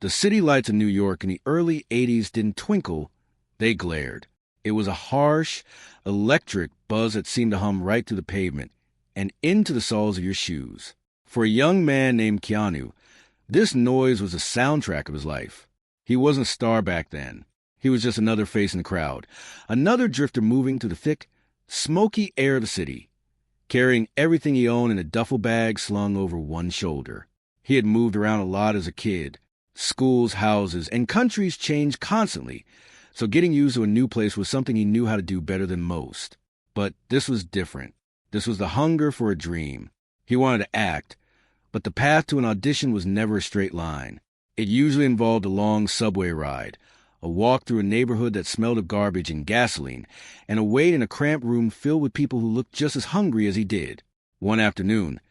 The city lights of New York in the early 80s didn't twinkle, they glared. It was a harsh, electric buzz that seemed to hum right through the pavement and into the soles of your shoes. For a young man named Keanu, this noise was the soundtrack of his life. He wasn't a star back then. He was just another face in the crowd, another drifter moving through the thick, smoky air of the city, carrying everything he owned in a duffel bag slung over one shoulder. He had moved around a lot as a kid. Schools, houses, and countries changed constantly, so getting used to a new place was something he knew how to do better than most. But this was different. This was the hunger for a dream. He wanted to act, but the path to an audition was never a straight line. It usually involved a long subway ride, a walk through a neighborhood that smelled of garbage and gasoline, and a wait in a cramped room filled with people who looked just as hungry as he did. One afternoon,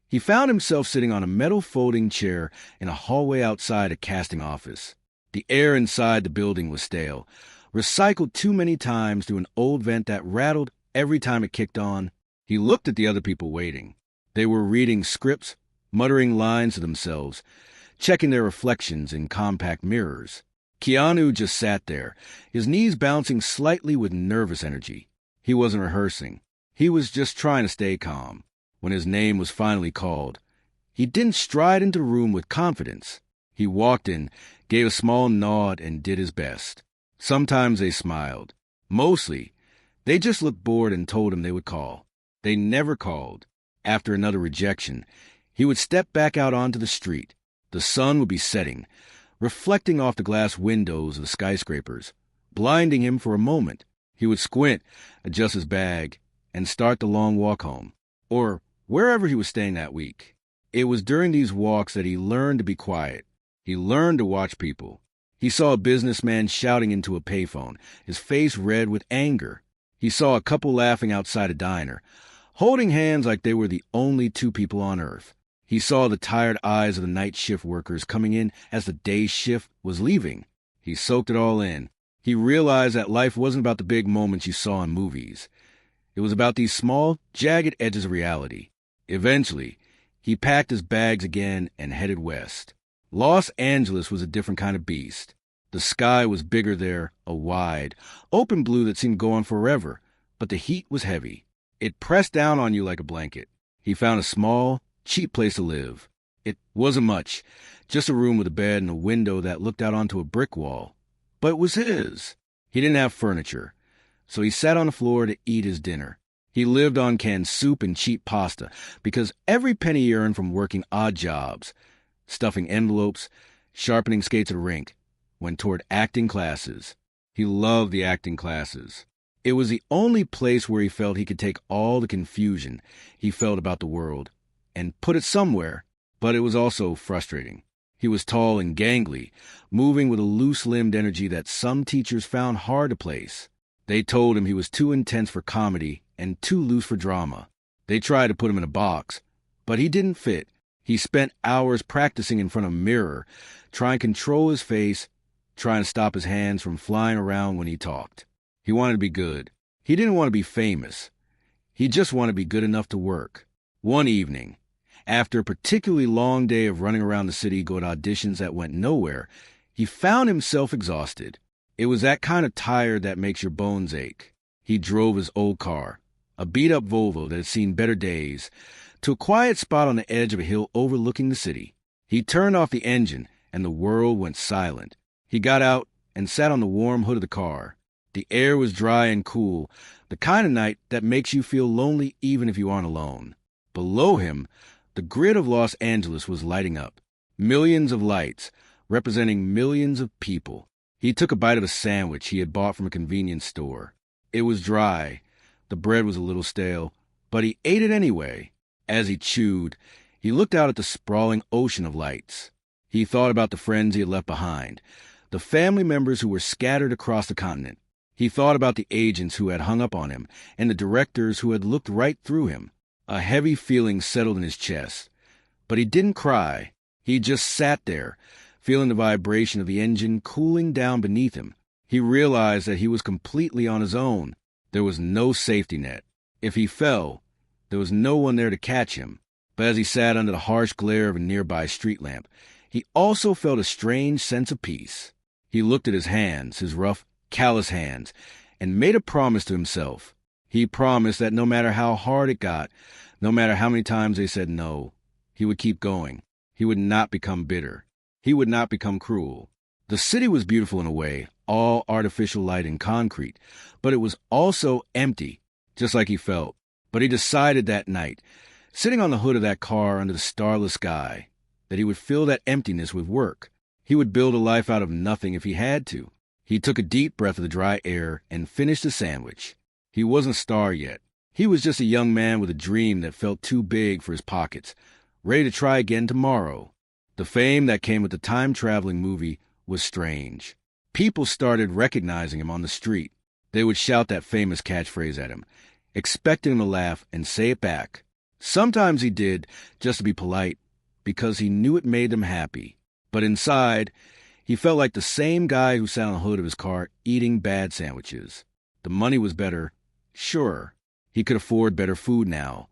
he found himself sitting on a metal folding chair in a hallway outside a casting office. The air inside the building was stale, recycled too many times through an old vent that rattled every time it kicked on. He looked at the other people waiting. They were reading scripts, muttering lines to themselves, checking their reflections in compact mirrors. Keanu just sat there, his knees bouncing slightly with nervous energy. He wasn't rehearsing. He was just trying to stay calm. When his name was finally called, he didn't stride into the room with confidence. He walked in, gave a small nod, and did his best. Sometimes they smiled. Mostly, they just looked bored and told him they would call. They never called. After another rejection, he would step back out onto the street. The sun would be setting, reflecting off the glass windows of the skyscrapers, blinding him for a moment. He would squint, adjust his bag, and start the long walk home, or wherever he was staying that week. It was during these walks that he learned to be quiet. He learned to watch people. He saw a businessman shouting into a payphone, his face red with anger. He saw a couple laughing outside a diner, holding hands like they were the only two people on earth. He saw the tired eyes of the night shift workers coming in as the day shift was leaving. He soaked it all in. He realized that life wasn't about the big moments you saw in movies. It was about these small, jagged edges of reality. Eventually, he packed his bags again and headed west. Los Angeles was a different kind of beast. The sky was bigger there, a wide, open blue that seemed to go on forever, but the heat was heavy. It pressed down on you like a blanket. He found a small, cheap place to live. It wasn't much, just a room with a bed and a window that looked out onto a brick wall. But it was his. He didn't have furniture, so he sat on the floor to eat his dinner. He lived on canned soup and cheap pasta because every penny he earned from working odd jobs, stuffing envelopes, sharpening skates at a rink, went toward acting classes. He loved the acting classes. It was the only place where he felt he could take all the confusion he felt about the world and put it somewhere, but it was also frustrating. He was tall and gangly, moving with a loose-limbed energy that some teachers found hard to place. They told him he was too intense for comedy and too loose for drama. They tried to put him in a box, but he didn't fit. He spent hours practicing in front of a mirror, trying to control his face, trying to stop his hands from flying around when he talked. He wanted to be good. He didn't want to be famous. He just wanted to be good enough to work. One evening, after a particularly long day of running around the city going to auditions that went nowhere, he found himself exhausted. It was that kind of tired that makes your bones ache. He drove his old car, a beat-up Volvo that had seen better days, to a quiet spot on the edge of a hill overlooking the city. He turned off the engine, and the world went silent. He got out and sat on the warm hood of the car. The air was dry and cool, the kind of night that makes you feel lonely even if you aren't alone. Below him, the grid of Los Angeles was lighting up. Millions of lights, representing millions of people. He took a bite of a sandwich he had bought from a convenience store. It was dry. The bread was a little stale, but he ate it anyway. As he chewed, he looked out at the sprawling ocean of lights. He thought about the friends he had left behind, the family members who were scattered across the continent. He thought about the agents who had hung up on him and the directors who had looked right through him. A heavy feeling settled in his chest, but he didn't cry. He just sat there, feeling the vibration of the engine cooling down beneath him. He realized that he was completely on his own. There was no safety net. If he fell, there was no one there to catch him. But as he sat under the harsh glare of a nearby street lamp, he also felt a strange sense of peace. He looked at his hands, his rough, callous hands, and made a promise to himself. He promised that no matter how hard it got, no matter how many times they said no, he would keep going. He would not become bitter. He would not become cruel. The city was beautiful in a way, all artificial light and concrete, but it was also empty, just like he felt. But he decided that night, sitting on the hood of that car under the starless sky, that he would fill that emptiness with work. He would build a life out of nothing if he had to. He took a deep breath of the dry air and finished a sandwich. He wasn't a star yet. He was just a young man with a dream that felt too big for his pockets, ready to try again tomorrow. The fame that came with the time-traveling movie was strange. People started recognizing him on the street. They would shout that famous catchphrase at him, expecting him to laugh and say it back. Sometimes he did, just to be polite, because he knew it made them happy. But inside, he felt like the same guy who sat on the hood of his car eating bad sandwiches. The money was better, sure. He could afford better food now,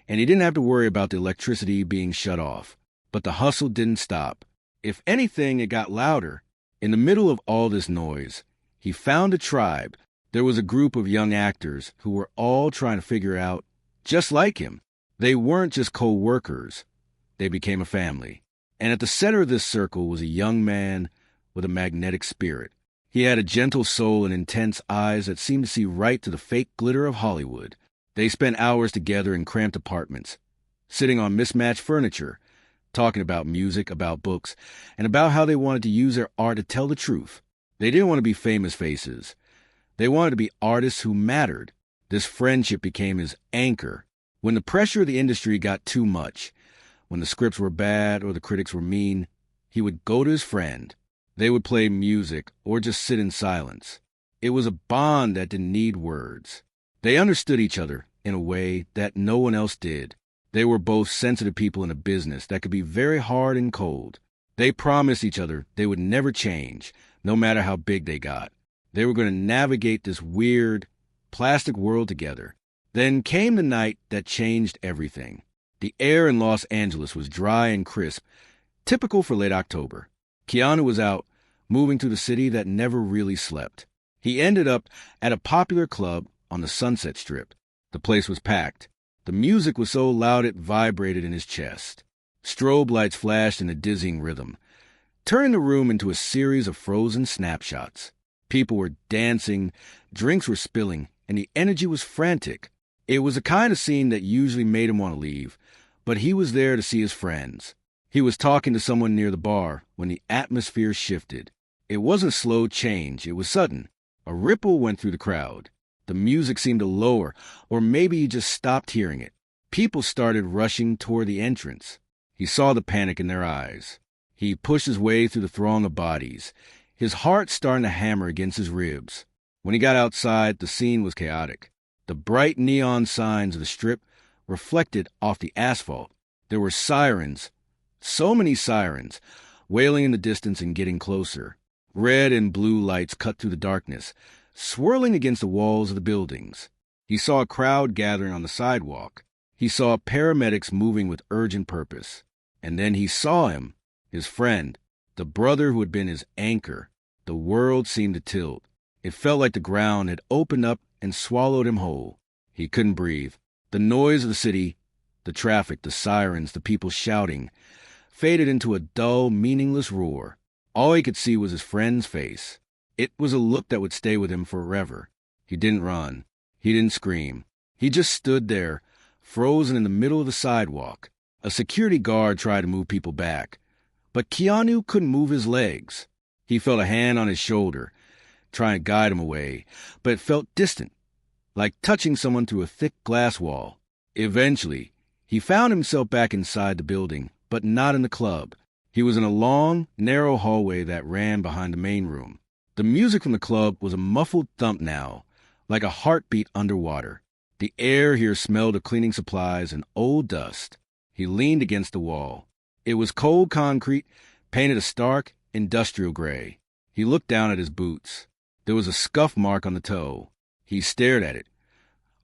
and he didn't have to worry about the electricity being shut off. But the hustle didn't stop. If anything, it got louder. In the middle of all this noise, he found a tribe. There was a group of young actors who were all trying to figure out, just like him. They weren't just co-workers. They became a family. And at the center of this circle was a young man with a magnetic spirit. He had a gentle soul and intense eyes that seemed to see right to the fake glitter of Hollywood. They spent hours together in cramped apartments, sitting on mismatched furniture, talking about music, about books, and about how they wanted to use their art to tell the truth. They didn't want to be famous faces. They wanted to be artists who mattered. This friendship became his anchor. When the pressure of the industry got too much, when the scripts were bad or the critics were mean, he would go to his friend. They would play music or just sit in silence. It was a bond that didn't need words. They understood each other in a way that no one else did. They were both sensitive people in a business that could be very hard and cold. They promised each other they would never change, no matter how big they got. They were going to navigate this weird, plastic world together. Then came the night that changed everything. The air in Los Angeles was dry and crisp, typical for late October. Keanu was out, moving through the city that never really slept. He ended up at a popular club on the Sunset Strip. The place was packed. The music was so loud it vibrated in his chest. Strobe lights flashed in a dizzying rhythm, turning the room into a series of frozen snapshots. People were dancing, drinks were spilling, and the energy was frantic. It was the kind of scene that usually made him want to leave, but he was there to see his friends. He was talking to someone near the bar when the atmosphere shifted. It wasn't slow change, it was sudden. A ripple went through the crowd. The music seemed to lower, or maybe he just stopped hearing it. People started rushing toward the entrance. He saw the panic in their eyes. He pushed his way through the throng of bodies, his heart starting to hammer against his ribs. When he got outside, the scene was chaotic. The bright neon signs of the strip reflected off the asphalt. There were sirens, so many sirens, wailing in the distance and getting closer. Red and blue lights cut through the darkness, swirling against the walls of the buildings. He saw a crowd gathering on the sidewalk. He saw paramedics moving with urgent purpose. And then he saw him, his friend, the brother who had been his anchor. The world seemed to tilt. It felt like the ground had opened up and swallowed him whole. He couldn't breathe. The noise of the city, the traffic, the sirens, the people shouting, faded into a dull, meaningless roar. All he could see was his friend's face. It was a look that would stay with him forever. He didn't run. He didn't scream. He just stood there, frozen in the middle of the sidewalk. A security guard tried to move people back, but Keanu couldn't move his legs. He felt a hand on his shoulder, trying to guide him away, but it felt distant, like touching someone through a thick glass wall. Eventually, he found himself back inside the building, but not in the club. He was in a long, narrow hallway that ran behind the main room. The music from the club was a muffled thump now, like a heartbeat underwater. The air here smelled of cleaning supplies and old dust. He leaned against the wall. It was cold concrete, painted a stark, industrial gray. He looked down at his boots. There was a scuff mark on the toe. He stared at it,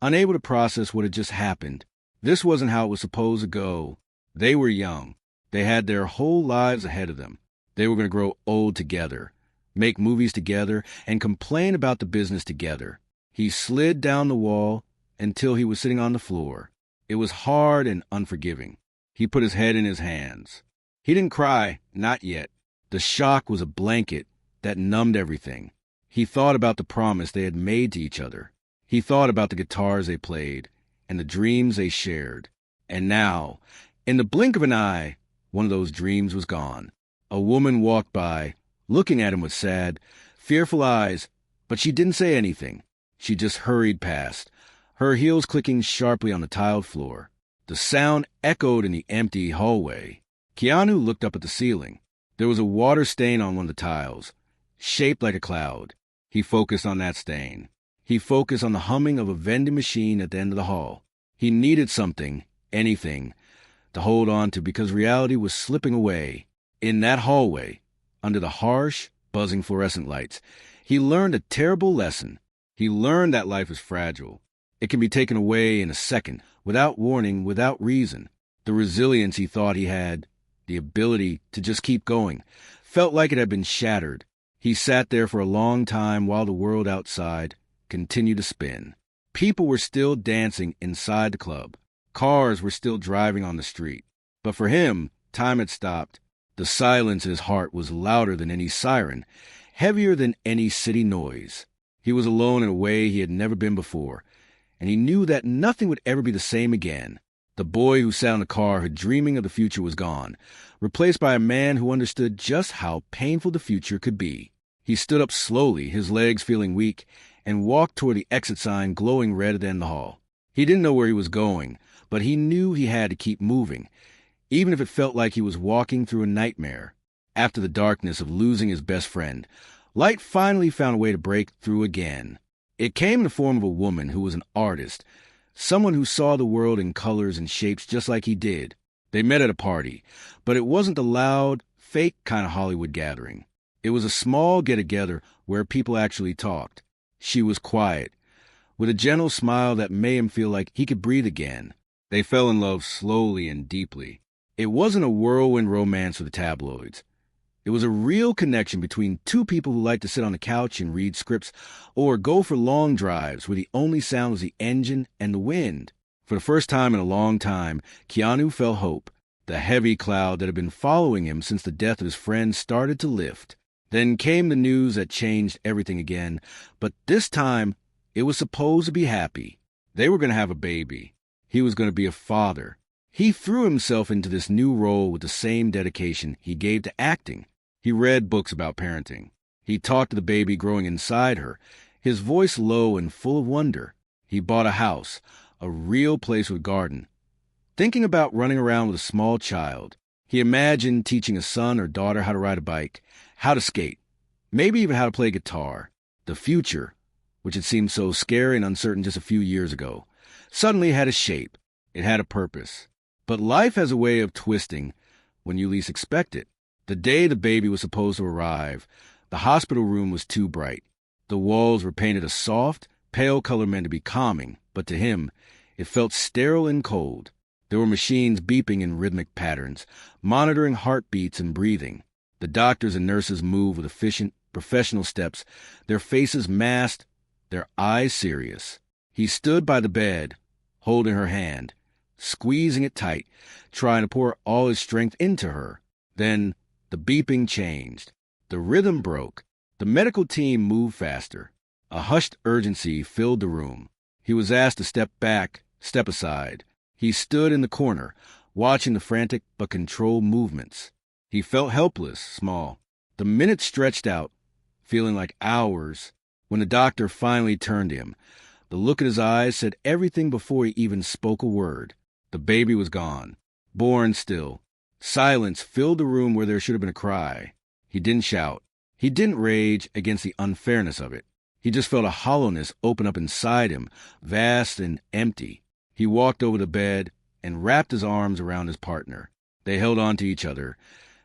unable to process what had just happened. This wasn't how it was supposed to go. They were young. They had their whole lives ahead of them. They were going to grow old together, make movies together, and complain about the business together. He slid down the wall until he was sitting on the floor. It was hard and unforgiving. He put his head in his hands. He didn't cry, not yet. The shock was a blanket that numbed everything. He thought about the promise they had made to each other. He thought about the guitars they played and the dreams they shared. And now, in the blink of an eye, one of those dreams was gone. A woman walked by, looking at him with sad, fearful eyes, but she didn't say anything. She just hurried past, her heels clicking sharply on the tiled floor. The sound echoed in the empty hallway. Keanu looked up at the ceiling. There was a water stain on one of the tiles, shaped like a cloud. He focused on that stain. He focused on the humming of a vending machine at the end of the hall. He needed something, anything, to hold on to because reality was slipping away. In that hallway, under the harsh, buzzing fluorescent lights, he learned a terrible lesson. He learned that life is fragile. It can be taken away in a second, without warning, without reason. The resilience he thought he had, the ability to just keep going, felt like it had been shattered. He sat there for a long time while the world outside continued to spin. People were still dancing inside the club. Cars were still driving on the street. But for him, time had stopped. The silence in his heart was louder than any siren, heavier than any city noise. He was alone in a way he had never been before, and he knew that nothing would ever be the same again. The boy who sat in the car, dreaming of the future, was gone, replaced by a man who understood just how painful the future could be. He stood up slowly, his legs feeling weak, and walked toward the exit sign glowing red at the end of the hall. He didn't know where he was going, but he knew he had to keep moving, even if it felt like he was walking through a nightmare. After the darkness of losing his best friend, light finally found a way to break through again. It came in the form of a woman who was an artist, someone who saw the world in colors and shapes just like he did. They met at a party, but it wasn't the loud, fake kind of Hollywood gathering. It was a small get-together where people actually talked. She was quiet, with a gentle smile that made him feel like he could breathe again. They fell in love slowly and deeply. It wasn't a whirlwind romance for the tabloids. It was a real connection between two people who liked to sit on the couch and read scripts or go for long drives where the only sound was the engine and the wind. For the first time in a long time, Keanu felt hope. The heavy cloud that had been following him since the death of his friend started to lift. Then came the news that changed everything again, but this time it was supposed to be happy. They were going to have a baby. He was going to be a father. He threw himself into this new role with the same dedication he gave to acting. He read books about parenting. He talked to the baby growing inside her, his voice low and full of wonder. He bought a house, a real place with garden. Thinking about running around with a small child, he imagined teaching a son or daughter how to ride a bike, how to skate, maybe even how to play guitar. The future, which had seemed so scary and uncertain just a few years ago, suddenly had a shape. It had a purpose. But life has a way of twisting when you least expect it. The day the baby was supposed to arrive, the hospital room was too bright. The walls were painted a soft, pale color meant to be calming, but to him, it felt sterile and cold. There were machines beeping in rhythmic patterns, monitoring heartbeats and breathing. The doctors and nurses moved with efficient, professional steps, their faces masked, their eyes serious. He stood by the bed, holding her hand, squeezing it tight, trying to pour all his strength into her. Then the beeping changed. The rhythm broke. The medical team moved faster. A hushed urgency filled the room. He was asked to step back, step aside. He stood in the corner, watching the frantic but controlled movements. He felt helpless, small. The minutes stretched out, feeling like hours. When the doctor finally turned to him, the look in his eyes said everything before he even spoke a word. The baby was gone, born still. Silence filled the room where there should have been a cry. He didn't shout. He didn't rage against the unfairness of it. He just felt a hollowness open up inside him, vast and empty. He walked over the bed and wrapped his arms around his partner. They held on to each other,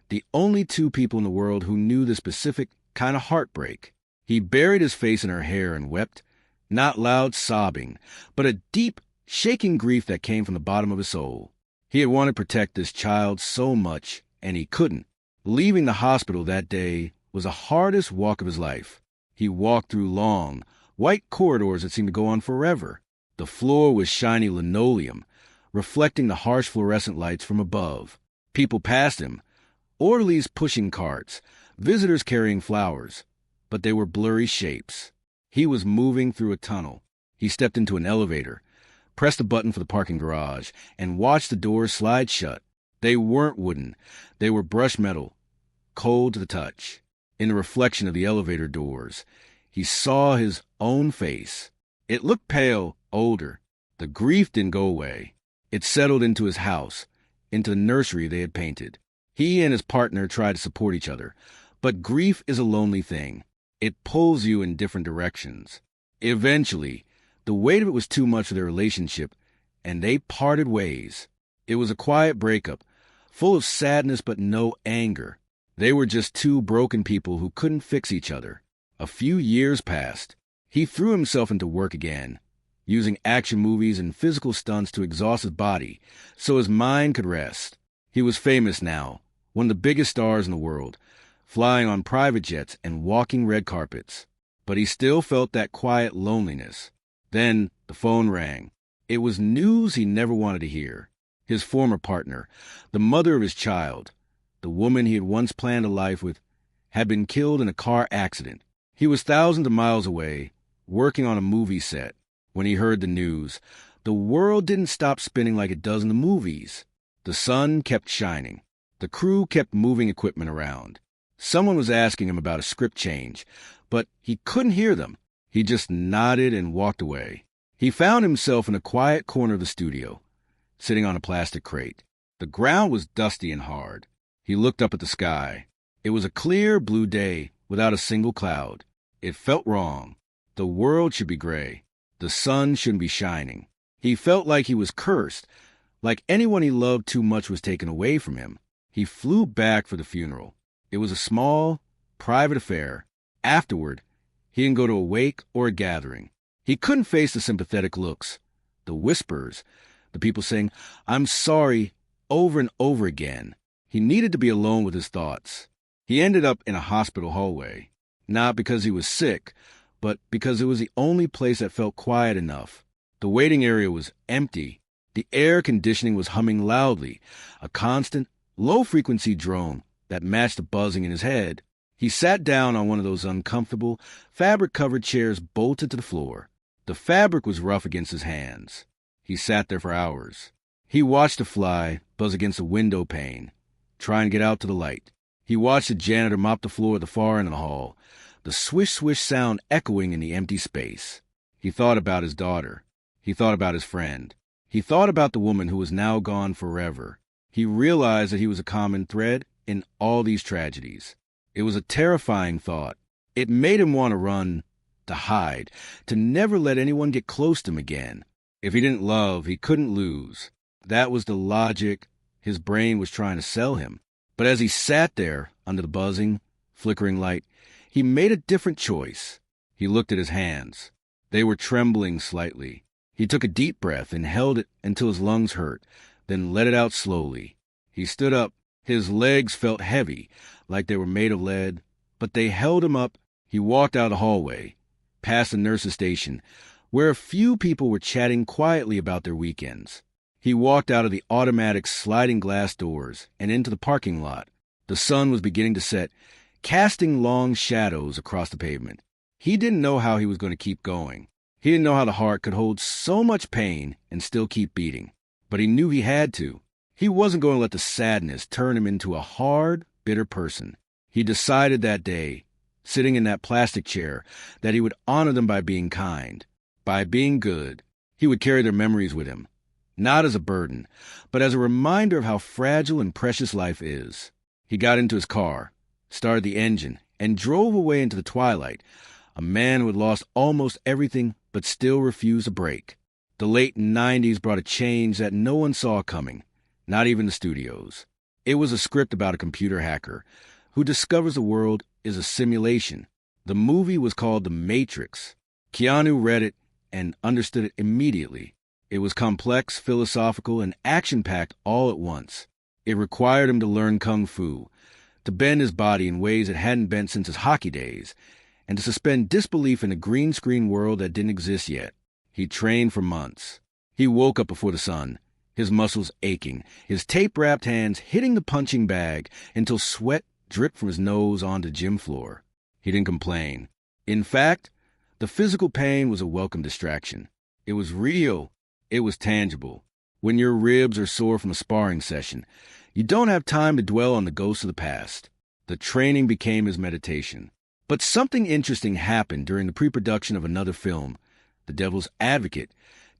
the only two people in the world who knew the specific kind of heartbreak. He buried his face in her hair and wept, not loud sobbing, but a deep, shaking grief that came from the bottom of his soul. He had wanted to protect this child so much, and he couldn't. Leaving the hospital that day was the hardest walk of his life. He walked through long, white corridors that seemed to go on forever. The floor was shiny linoleum, reflecting the harsh fluorescent lights from above. People passed him, orderlies pushing carts, visitors carrying flowers, but they were blurry shapes. He was moving through a tunnel. He stepped into an elevator, pressed a button for the parking garage, and watched the doors slide shut. They weren't wooden. They were brushed metal, cold to the touch. In the reflection of the elevator doors, he saw his own face. It looked pale, older. The grief didn't go away. It settled into his house, into the nursery they had painted. He and his partner tried to support each other, but grief is a lonely thing. It pulls you in different directions. Eventually, the weight of it was too much for their relationship, and they parted ways. It was a quiet breakup, full of sadness but no anger. They were just two broken people who couldn't fix each other. A few years passed. He threw himself into work again, using action movies and physical stunts to exhaust his body so his mind could rest. He was famous now, one of the biggest stars in the world, flying on private jets and walking red carpets. But he still felt that quiet loneliness. Then the phone rang. It was news he never wanted to hear. His former partner, the mother of his child, the woman he had once planned a life with, had been killed in a car accident. He was thousands of miles away, working on a movie set. When he heard the news, the world didn't stop spinning like it does in the movies. The sun kept shining. The crew kept moving equipment around. Someone was asking him about a script change, but he couldn't hear them. He just nodded and walked away. He found himself in a quiet corner of the studio, sitting on a plastic crate. The ground was dusty and hard. He looked up at the sky. It was a clear blue day without a single cloud. It felt wrong. The world should be gray. The sun shouldn't be shining. He felt like he was cursed, like anyone he loved too much was taken away from him. He flew back for the funeral. It was a small, private affair. Afterward, he didn't go to a wake or a gathering. He couldn't face the sympathetic looks, the whispers, the people saying, "I'm sorry," over and over again. He needed to be alone with his thoughts. He ended up in a hospital hallway, not because he was sick, but because it was the only place that felt quiet enough. The waiting area was empty. The air conditioning was humming loudly, a constant, low-frequency drone that matched the buzzing in his head. He sat down on one of those uncomfortable, fabric-covered chairs bolted to the floor. The fabric was rough against his hands. He sat there for hours. He watched a fly buzz against a window pane, trying to get out to the light. He watched the janitor mop the floor at the far end of the hall, the swish-swish sound echoing in the empty space. He thought about his daughter. He thought about his friend. He thought about the woman who was now gone forever. He realized that he was a common thread in all these tragedies. It was a terrifying thought. It made him want to run, to hide, to never let anyone get close to him again. If he didn't love, he couldn't lose. That was the logic his brain was trying to sell him. But as he sat there, under the buzzing, flickering light, he made a different choice. He looked at his hands. They were trembling slightly. He took a deep breath and held it until his lungs hurt, then let it out slowly. He stood up. His legs felt heavy, like they were made of lead, but they held him up. He walked out the hallway, past the nurse's station, where a few people were chatting quietly about their weekends. He walked out of the automatic sliding glass doors and into the parking lot. The sun was beginning to set, casting long shadows across the pavement. He didn't know how he was going to keep going. He didn't know how the heart could hold so much pain and still keep beating. But he knew he had to. He wasn't going to let the sadness turn him into a hard, bitter person. He decided that day, sitting in that plastic chair, that he would honor them by being kind, by being good. He would carry their memories with him, not as a burden, but as a reminder of how fragile and precious life is. He got into his car, started the engine, and drove away into the twilight, a man who had lost almost everything but still refused to break. The late 90s brought a change that no one saw coming, not even the studios. It was a script about a computer hacker who discovers the world is a simulation. The movie was called The Matrix. Keanu read it and understood it immediately. It was complex, philosophical, and action-packed all at once. It required him to learn kung fu, to bend his body in ways it hadn't bent since his hockey days, and to suspend disbelief in a green screen world that didn't exist yet. He trained for months. He woke up before the sun, his muscles aching, his tape-wrapped hands hitting the punching bag until sweat dripped from his nose onto the gym floor. He didn't complain. In fact, the physical pain was a welcome distraction. It was real. It was tangible. When your ribs are sore from a sparring session, you don't have time to dwell on the ghosts of the past. The training became his meditation. But something interesting happened during the pre-production of another film, The Devil's Advocate,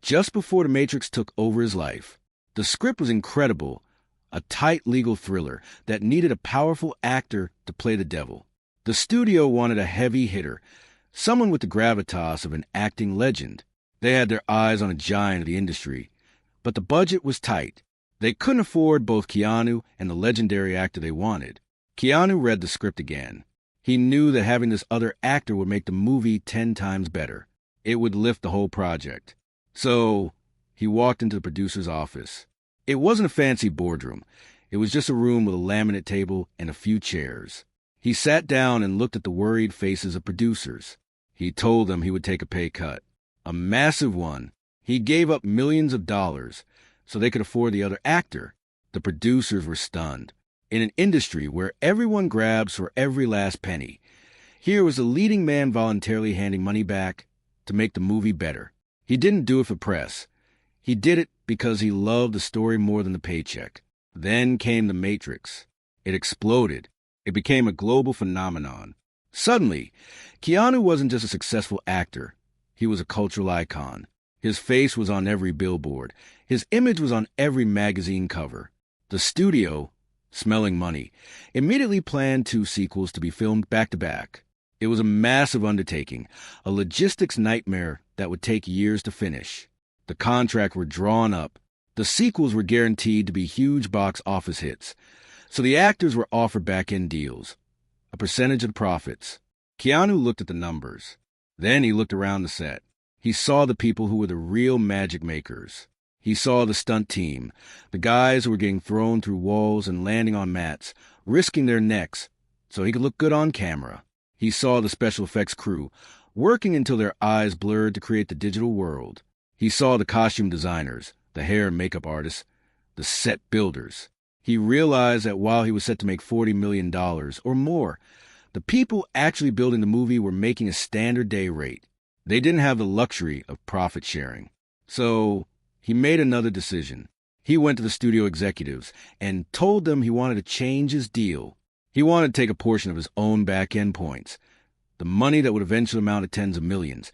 just before The Matrix took over his life. The script was incredible, a tight legal thriller that needed a powerful actor to play the devil. The studio wanted a heavy hitter, someone with the gravitas of an acting legend. They had their eyes on a giant of the industry, but the budget was tight. They couldn't afford both Keanu and the legendary actor they wanted. Keanu read the script again. He knew that having this other actor would make the movie 10 times better. It would lift the whole project. So he walked into the producer's office. It wasn't a fancy boardroom. It was just a room with a laminate table and a few chairs. He sat down and looked at the worried faces of producers. He told them he would take a pay cut. A massive one. He gave up millions of dollars so they could afford the other actor. The producers were stunned. In an industry where everyone grabs for every last penny, here was a leading man voluntarily handing money back to make the movie better. He didn't do it for press. He did it because he loved the story more than the paycheck. Then came The Matrix. It exploded. It became a global phenomenon. Suddenly, Keanu wasn't just a successful actor. He was a cultural icon. His face was on every billboard. His image was on every magazine cover. The studio, smelling money, immediately planned 2 sequels to be filmed back-to-back. It was a massive undertaking, a logistics nightmare that would take years to finish. The contracts were drawn up. The sequels were guaranteed to be huge box office hits, so the actors were offered back-end deals, a percentage of the profits. Keanu looked at the numbers. Then he looked around the set. He saw the people who were the real magic makers. He saw the stunt team, the guys who were getting thrown through walls and landing on mats, risking their necks so he could look good on camera. He saw the special effects crew, working until their eyes blurred to create the digital world. He saw the costume designers, the hair and makeup artists, the set builders. He realized that while he was set to make $40 million or more, the people actually building the movie were making a standard day rate. They didn't have the luxury of profit sharing. So he made another decision. He went to the studio executives and told them he wanted to change his deal. He wanted to take a portion of his own back-end points, the money that would eventually amount to tens of millions,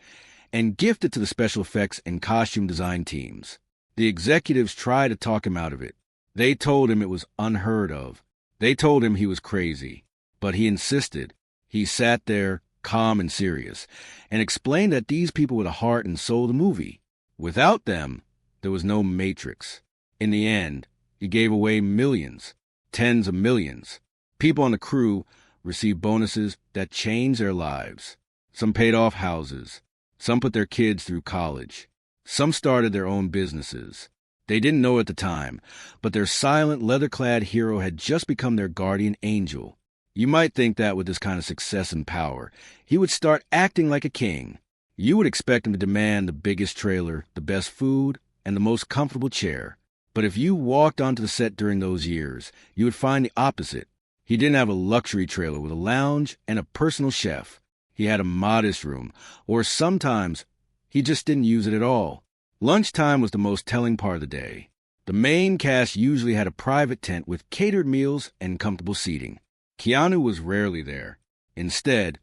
and gift it to the special effects and costume design teams. The executives tried to talk him out of it. They told him it was unheard of. They told him he was crazy. But he insisted. He sat there, calm and serious, and explained that these people were the heart and soul of the movie. Without them, there was no Matrix. In the end, he gave away millions, tens of millions. People on the crew received bonuses that changed their lives. Some paid off houses. Some put their kids through college. Some started their own businesses. They didn't know at the time, but their silent, leather-clad hero had just become their guardian angel. You might think that with this kind of success and power, he would start acting like a king. You would expect him to demand the biggest trailer, the best food, and the most comfortable chair. But if you walked onto the set during those years, you would find the opposite. He didn't have a luxury trailer with a lounge and a personal chef. He had a modest room, or sometimes he just didn't use it at all. Lunchtime was the most telling part of the day. The main cast usually had a private tent with catered meals and comfortable seating. Keanu was rarely there. Instead,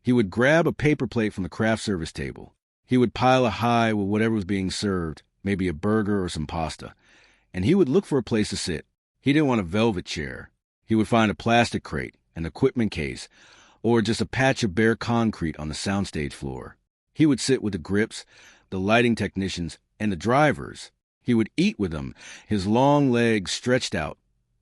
he would grab a paper plate from the craft service table. He would pile it high with whatever was being served, maybe a burger or some pasta, and he would look for a place to sit. He didn't want a velvet chair. He would find a plastic crate, an equipment case, or just a patch of bare concrete on the soundstage floor. He would sit with the grips, the lighting technicians, and the drivers. He would eat with them, his long legs stretched out,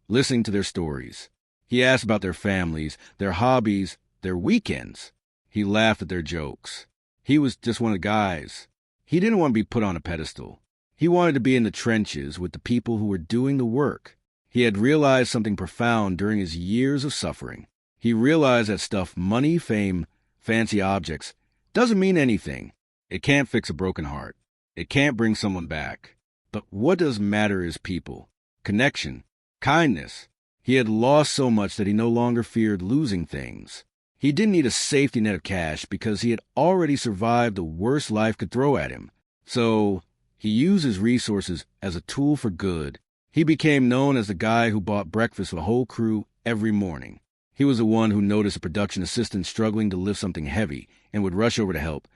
listening to their stories. He asked about their families, their hobbies, their weekends. He laughed at their jokes. He was just one of the guys. He didn't want to be put on a pedestal. He wanted to be in the trenches with the people who were doing the work. He had realized something profound during his years of suffering. He realized that stuff, money, fame, fancy objects, doesn't mean anything. It can't fix a broken heart. It can't bring someone back. But what does matter is people, connection, kindness. He had lost so much that he no longer feared losing things. He didn't need a safety net of cash because he had already survived the worst life could throw at him. So he used his resources as a tool for good. He became known as the guy who bought breakfast for the whole crew every morning. He was the one who noticed a production assistant struggling to lift something heavy and would rush over to help,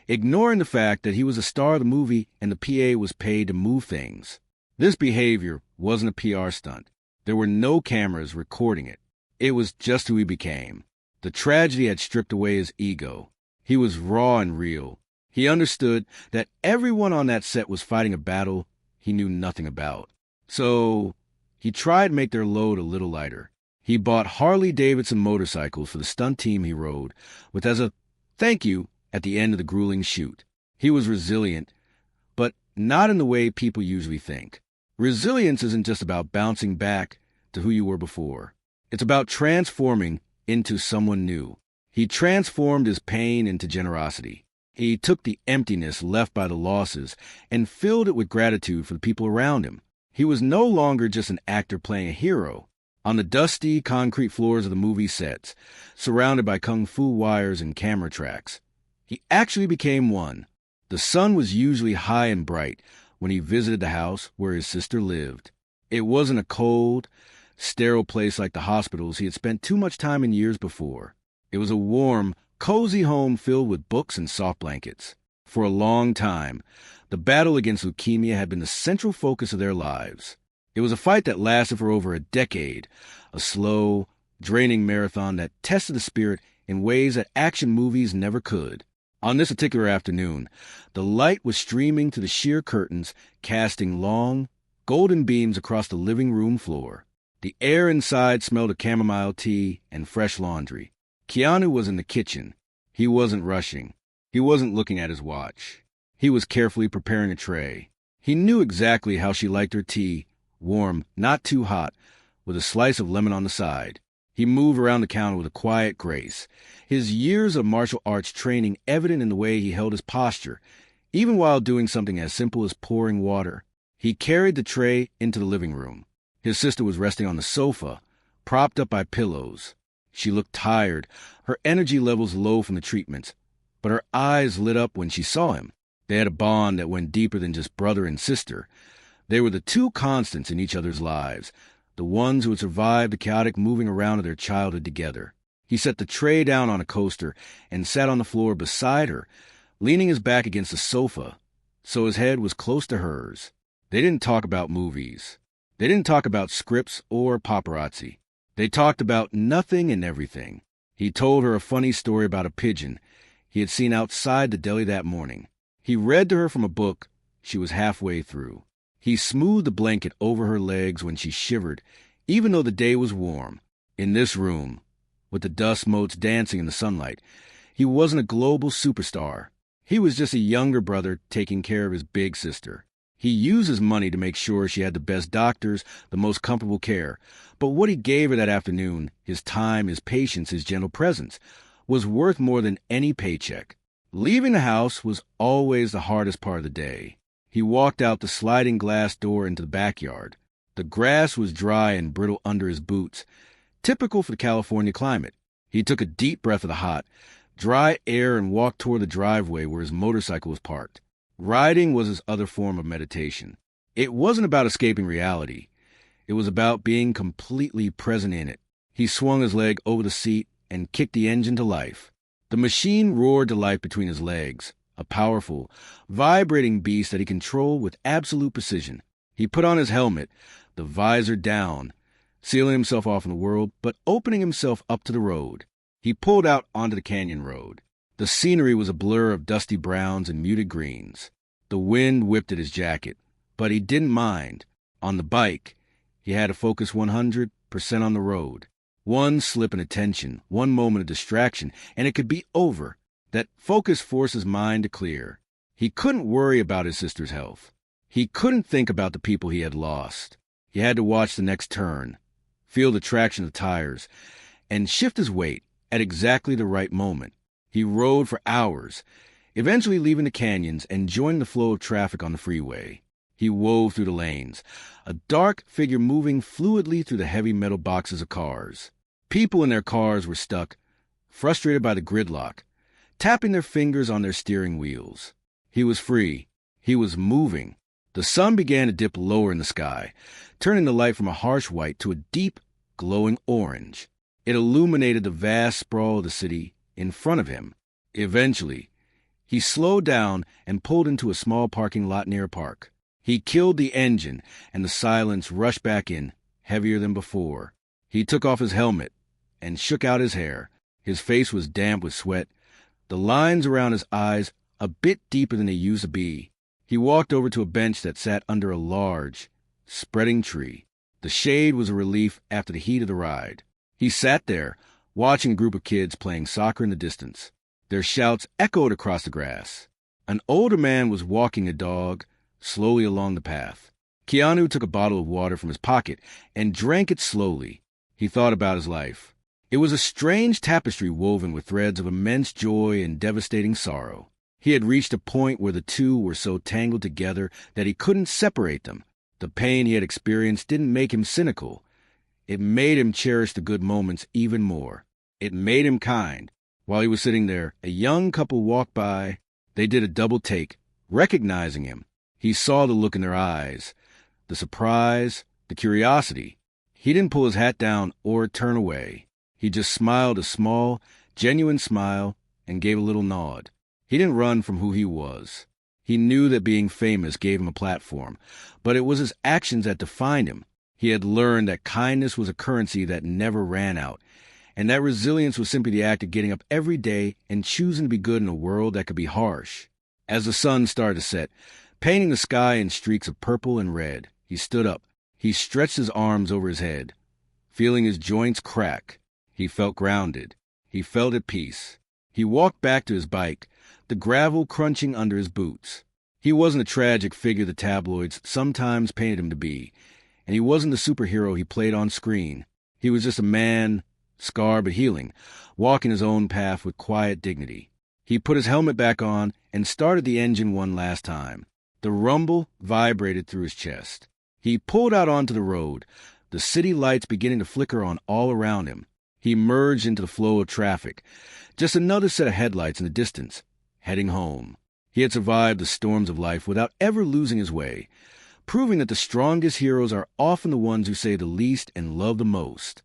ignoring the fact that he was a star of the movie and the PA was paid to move things. This behavior wasn't a PR stunt. There were no cameras recording it. It was just who he became. The tragedy had stripped away his ego. He was raw and real. He understood that everyone on that set was fighting a battle he knew nothing about. So he tried to make their load a little lighter. He bought Harley-Davidson motorcycles for the stunt team he rode, with as a thank you at the end of the grueling shoot. He was resilient, but not in the way people usually think. Resilience isn't just about bouncing back to who you were before. It's about transforming into someone new. He transformed his pain into generosity. He took the emptiness left by the losses and filled it with gratitude for the people around him. He was no longer just an actor playing a hero. On the dusty concrete floors of the movie sets, surrounded by kung fu wires and camera tracks, he actually became one. The sun was usually high and bright when he visited the house where his sister lived. It wasn't a cold, sterile place like the hospitals he had spent too much time in years before. It was a warm, cozy home filled with books and soft blankets. For a long time, the battle against leukemia had been the central focus of their lives. It was a fight that lasted for over a decade, a slow, draining marathon that tested the spirit in ways that action movies never could. On this particular afternoon, the light was streaming through the sheer curtains, casting long, golden beams across the living room floor. The air inside smelled of chamomile tea and fresh laundry. Keanu was in the kitchen. He wasn't rushing. He wasn't looking at his watch. He was carefully preparing a tray. He knew exactly how she liked her tea, warm, not too hot, with a slice of lemon on the side. He moved around the counter with a quiet grace, his years of martial arts training evident in the way he held his posture, even while doing something as simple as pouring water. He carried the tray into the living room. His sister was resting on the sofa, propped up by pillows. She looked tired, her energy levels low from the treatments, but her eyes lit up when she saw him. They had a bond that went deeper than just brother and sister. They were the two constants in each other's lives, the ones who had survived the chaotic moving around of their childhood together. He set the tray down on a coaster and sat on the floor beside her, leaning his back against the sofa, so his head was close to hers. They didn't talk about movies. They didn't talk about scripts or paparazzi. They talked about nothing and everything. He told her a funny story about a pigeon he had seen outside the deli that morning. He read to her from a book she was halfway through. He smoothed the blanket over her legs when she shivered, even though the day was warm. In this room, with the dust motes dancing in the sunlight, he wasn't a global superstar. He was just a younger brother taking care of his big sister. He used his money to make sure she had the best doctors, the most comfortable care. But what he gave her that afternoon, his time, his patience, his gentle presence, was worth more than any paycheck. Leaving the house was always the hardest part of the day. He walked out the sliding glass door into the backyard. The grass was dry and brittle under his boots, typical for the California climate. He took a deep breath of the hot, dry air and walked toward the driveway where his motorcycle was parked. Riding was his other form of meditation. It wasn't about escaping reality. It was about being completely present in it. He swung his leg over the seat and kicked the engine to life. The machine roared to life between his legs, a powerful, vibrating beast that he controlled with absolute precision. He put on his helmet, the visor down, sealing himself off from the world, but opening himself up to the road. He pulled out onto the canyon road. The scenery was a blur of dusty browns and muted greens. The wind whipped at his jacket, but he didn't mind. On the bike, he had to focus 100% on the road. One slip in attention, one moment of distraction, and it could be over. That focus forced his mind to clear. He couldn't worry about his sister's health. He couldn't think about the people he had lost. He had to watch the next turn, feel the traction of the tires, and shift his weight at exactly the right moment. He rode for hours, eventually leaving the canyons and joining the flow of traffic on the freeway. He wove through the lanes, a dark figure moving fluidly through the heavy metal boxes of cars. People in their cars were stuck, frustrated by the gridlock, tapping their fingers on their steering wheels. He was free. He was moving. The sun began to dip lower in the sky, turning the light from a harsh white to a deep, glowing orange. It illuminated the vast sprawl of the city in front of him. Eventually, he slowed down and pulled into a small parking lot near a park. He killed the engine, and the silence rushed back in, heavier than before. He took off his helmet and shook out his hair. His face was damp with sweat, the lines around his eyes a bit deeper than they used to be. He walked over to a bench that sat under a large, spreading tree. The shade was a relief after the heat of the ride. He sat there, watching a group of kids playing soccer in the distance. Their shouts echoed across the grass. An older man was walking a dog slowly along the path. Keanu took a bottle of water from his pocket and drank it slowly. He thought about his life. It was a strange tapestry woven with threads of immense joy and devastating sorrow. He had reached a point where the two were so tangled together that he couldn't separate them. The pain he had experienced didn't make him cynical. It made him cherish the good moments even more. It made him kind. While he was sitting there, a young couple walked by. They did a double take, recognizing him. He saw the look in their eyes, the surprise, the curiosity. He didn't pull his hat down or turn away. He just smiled a small, genuine smile and gave a little nod. He didn't run from who he was. He knew that being famous gave him a platform, but it was his actions that defined him. He had learned that kindness was a currency that never ran out, and that resilience was simply the act of getting up every day and choosing to be good in a world that could be harsh. As the sun started to set, painting the sky in streaks of purple and red, he stood up. He stretched his arms over his head, feeling his joints crack. He felt grounded. He felt at peace. He walked back to his bike, the gravel crunching under his boots. He wasn't the tragic figure the tabloids sometimes painted him to be, and he wasn't the superhero he played on screen. He was just a man, scarred but healing, walking his own path with quiet dignity. He put his helmet back on and started the engine one last time. The rumble vibrated through his chest. He pulled out onto the road, the city lights beginning to flicker on all around him. He merged into the flow of traffic, just another set of headlights in the distance, heading home. He had survived the storms of life without ever losing his way, proving that the strongest heroes are often the ones who say the least and love the most.